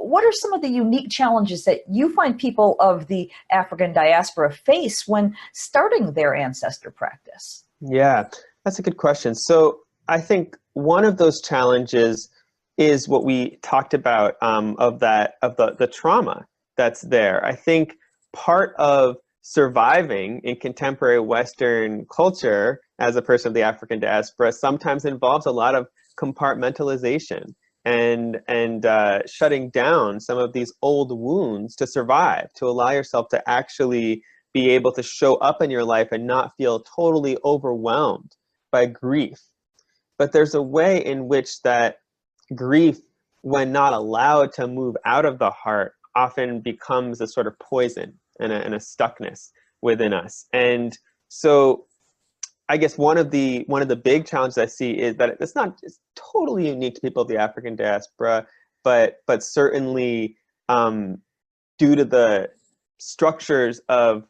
what are some of the unique challenges that you find people of the African diaspora face when starting their ancestor practice? Yeah, that's a good question. So I think one of those challenges is what we talked about, of the trauma that's there. I think part of surviving in contemporary Western culture as a person of the African diaspora sometimes involves a lot of compartmentalization and shutting down some of these old wounds to survive, to allow yourself to actually be able to show up in your life and not feel totally overwhelmed by grief. But there's a way in which that grief, when not allowed to move out of the heart, often becomes a sort of poison and a stuckness within us. And so I guess one of the big challenges I see is that it's totally unique to people of the African diaspora, but certainly due to the structures of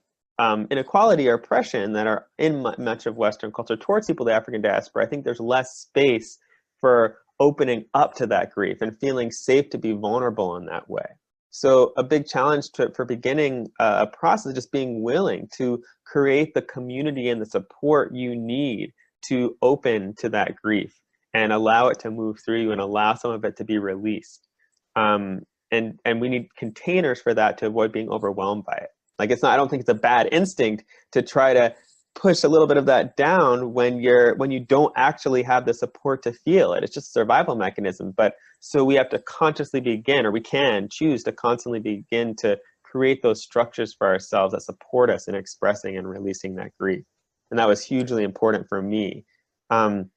inequality or oppression that are in much of Western culture towards people of the African diaspora, I think there's less space for opening up to that grief and feeling safe to be vulnerable in that way. So a big challenge for beginning a process is just being willing to create the community and the support you need to open to that grief and allow it to move through you and allow some of it to be released. And we need containers for that to avoid being overwhelmed by it. Like I don't think it's a bad instinct to try to push a little bit of that down when you don't actually have the support to feel it. It's just a survival mechanism. But so we have to consciously begin, or we can choose to constantly begin to create those structures for ourselves that support us in expressing and releasing that grief. And that was hugely important for me. And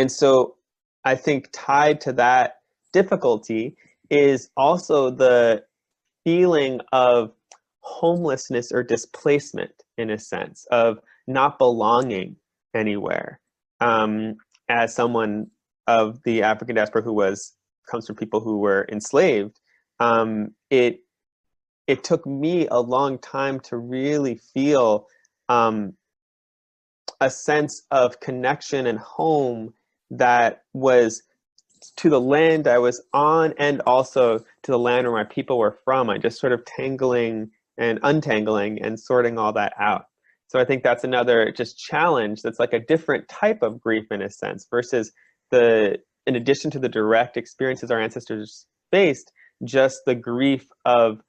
so I think tied to that difficulty is also the feeling of homelessness or displacement, in a sense, of not belonging anywhere. As someone of the African diaspora who comes from people who were enslaved, it took me a long time to really feel a sense of connection and home that was to the land I was on and also to the land where my people were from. I just sort of tangling and untangling and sorting all that out. So I think that's another just challenge that's like a different type of grief in a sense versus in addition to the direct experiences our ancestors faced, just the grief of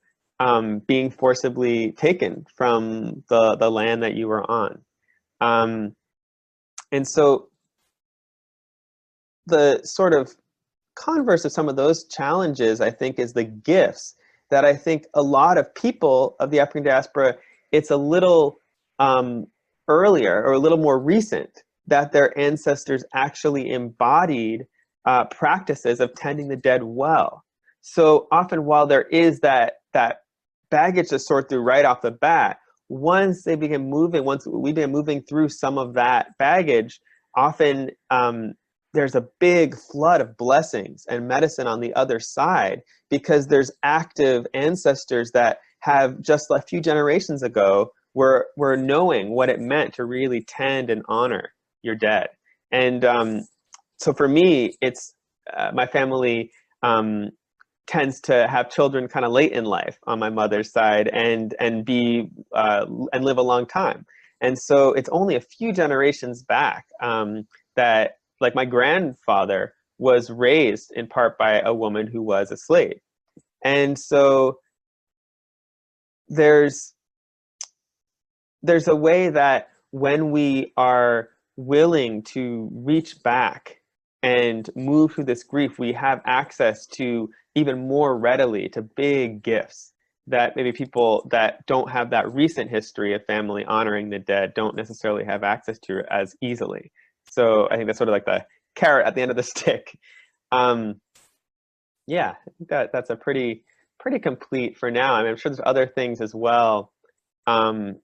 being forcibly taken from the land that you were on. And so the sort of converse of some of those challenges, I think, is the gifts that I think a lot of people of the African diaspora, it's a little earlier or a little more recent that their ancestors actually embodied practices of tending the dead well. So often while there is that baggage to sort through right off the bat, once we begin moving through some of that baggage, often there's a big flood of blessings and medicine on the other side because there's active ancestors that have just a few generations ago were knowing what it meant to really tend and honor your dead. And so for me, it's my family tends to have children kind of late in life on my mother's side and live a long time. And so it's only a few generations back that, like, my grandfather was raised in part by a woman who was a slave. And so there's a way that when we are willing to reach back and move through this grief, we have access to even more readily to big gifts that maybe people that don't have that recent history of family honoring the dead don't necessarily have access to as easily. So I think that's sort of like the carrot at the end of the stick. Yeah, I think that's a pretty complete for now. I mean, I'm sure there's other things as well. But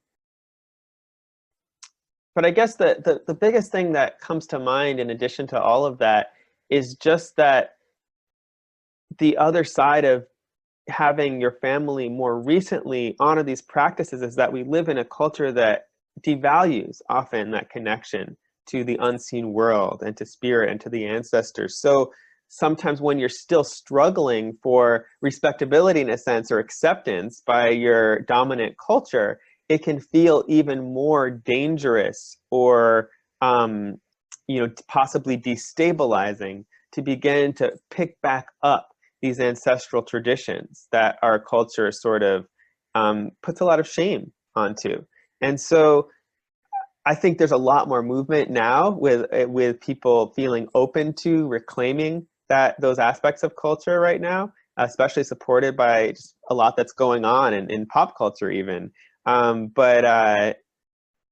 I guess the biggest thing that comes to mind in addition to all of that is just that the other side of having your family more recently honor these practices is that we live in a culture that devalues often that connection to the unseen world and to spirit and to the ancestors. So sometimes when you're still struggling for respectability in a sense, or acceptance by your dominant culture, it can feel even more dangerous, or possibly destabilizing, to begin to pick back up these ancestral traditions that our culture sort of puts a lot of shame onto. And so I think there's a lot more movement now with people feeling open to reclaiming those aspects of culture right now, especially supported by just a lot that's going on in pop culture even. But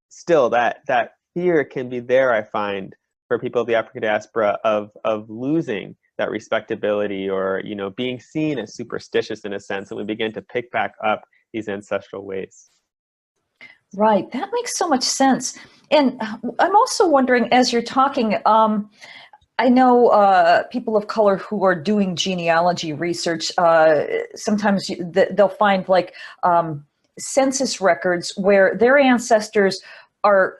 still, that fear can be there, I find, for people of the African diaspora of losing that respectability, or being seen as superstitious in a sense, and we begin to pick back up these ancestral ways. Right, that makes so much sense. And I'm also wondering, as you're talking, I know people of color who are doing genealogy research, sometimes they'll find like census records where their ancestors are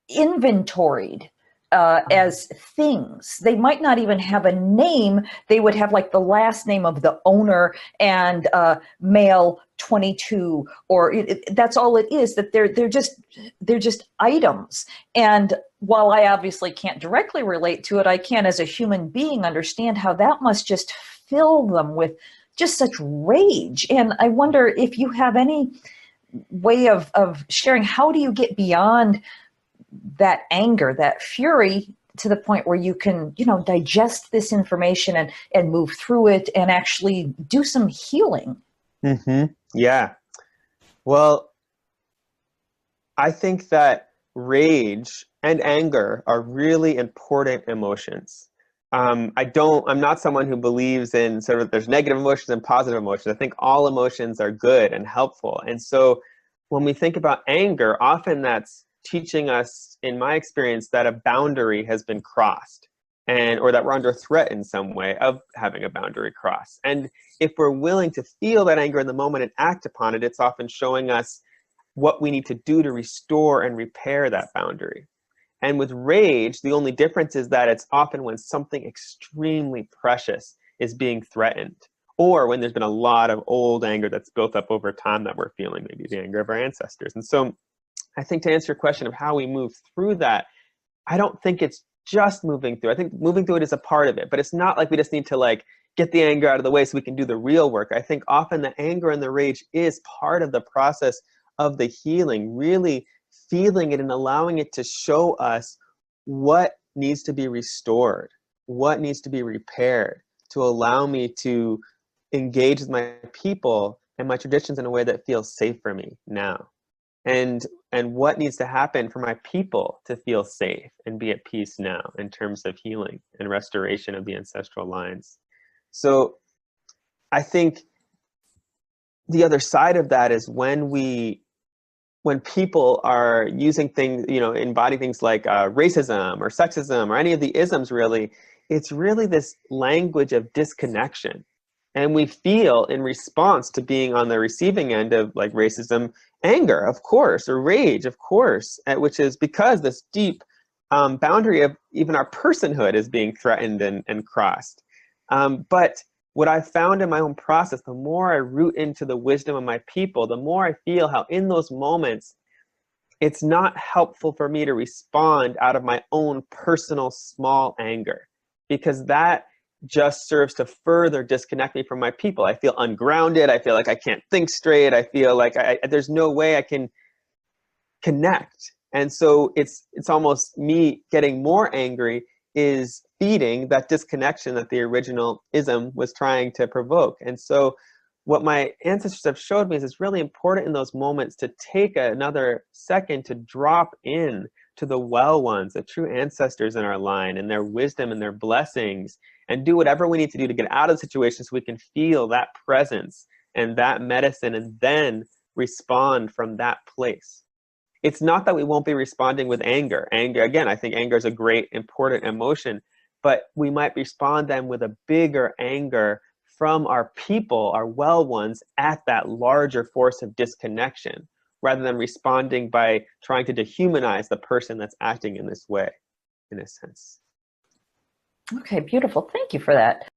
inventoried as things. They might not even have a name. They would have like the last name of the owner and male 22, or that's all it is. That they're just items. And while I obviously can't directly relate to it, I can, as a human being, understand how that must just fill them with just such rage. And I wonder if you have any way of sharing, how do you get beyond that anger, that fury, to the point where you can, digest this information and move through it and actually do some healing? Mm-hmm. Yeah. Well, I think that rage and anger are really important emotions. I'm not someone who believes in sort of there's negative emotions and positive emotions. I think all emotions are good and helpful. And so when we think about anger, often that's teaching us, in my experience, that a boundary has been crossed, or that we're under threat in some way of having a boundary crossed. And if we're willing to feel that anger in the moment and act upon it, it's often showing us what we need to do to restore and repair that boundary. And with rage, the only difference is that it's often when something extremely precious is being threatened, or when there's been a lot of old anger that's built up over time that we're feeling, maybe the anger of our ancestors. And so I think, to answer your question of how we move through that, I don't think it's just moving through. I think moving through it is a part of it, but it's not like we just need to get the anger out of the way so we can do the real work. I think often the anger and the rage is part of the process of the healing, really feeling it and allowing it to show us what needs to be restored, what needs to be repaired, to allow me to engage with my people and my traditions in a way that feels safe for me now. And what needs to happen for my people to feel safe and be at peace now, in terms of healing and restoration of the ancestral lines. So I think the other side of that is when people are using things, embody things like racism or sexism or any of the isms, really, it's really this language of disconnection. And we feel, in response to being on the receiving end of racism, anger, of course, or rage, of course, which is because this deep boundary of even our personhood is being threatened and crossed. But what I found in my own process, the more I root into the wisdom of my people, the more I feel how in those moments, it's not helpful for me to respond out of my own personal small anger, because that just serves to further disconnect me from my people. I feel ungrounded. I feel like I can't think straight. I feel like there's no way I can connect. And so it's almost me getting more angry is feeding that disconnection that the original ism was trying to provoke. And so what my ancestors have showed me is it's really important in those moments to take another second to drop in to the well ones, the true ancestors in our line, and their wisdom and their blessings, and do whatever we need to do to get out of the situation so we can feel that presence and that medicine, and then respond from that place. It's not that we won't be responding with anger. Anger, again, I think anger is a great, important emotion, but we might respond then with a bigger anger from our people, our well ones, at that larger force of disconnection, rather than responding by trying to dehumanize the person that's acting in this way, in a sense. Okay, beautiful. Thank you for that.